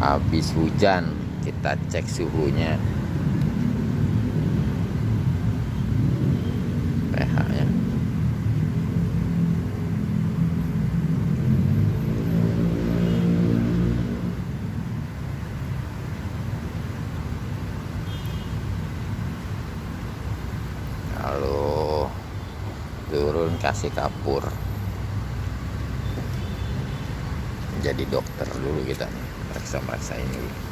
Habis hujan kita cek suhunya, pH-nya. Lalu turun kasih kapur. Jadi dokter dulu kita nih, meriksa ini.